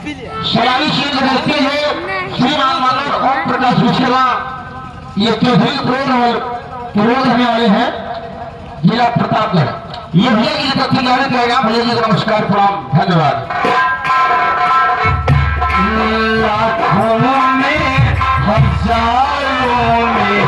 सलामी सीट देखते हैं श्रीमान मानव ओम प्रकाश विश्वला ये चौधरी प्रोड होने वाले हैं जिला प्रतापगढ़। ये भैया जी का तैयारी करेगा। भैया जी का नमस्कार प्रणाम धन्यवाद। लाखों में हजारों में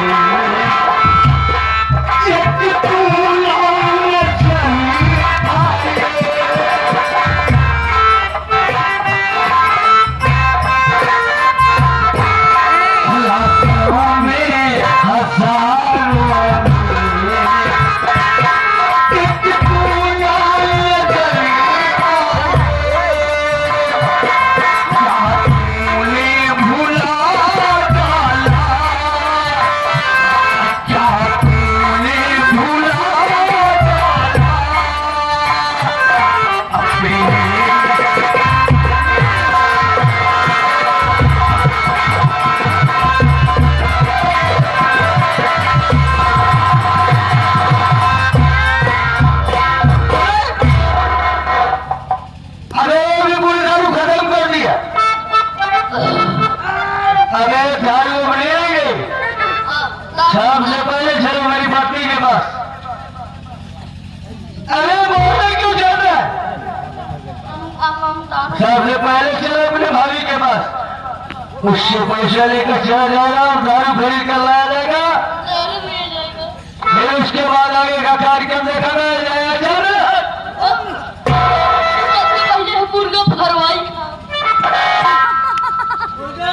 सबसे पहले चलो मेरी पत्नी के पास। अरे बोलना क्यों चाहता है? सबसे पहले चलो अपने भाभी के पास, उससे पैसा लेकर चला जाएगा और दारू खरीद कर लाया जाएगा। फिर उसके बाद आगे का कार्यक्रम देखा जाएगा। जाना मुर्गा फरवाई मुर्गा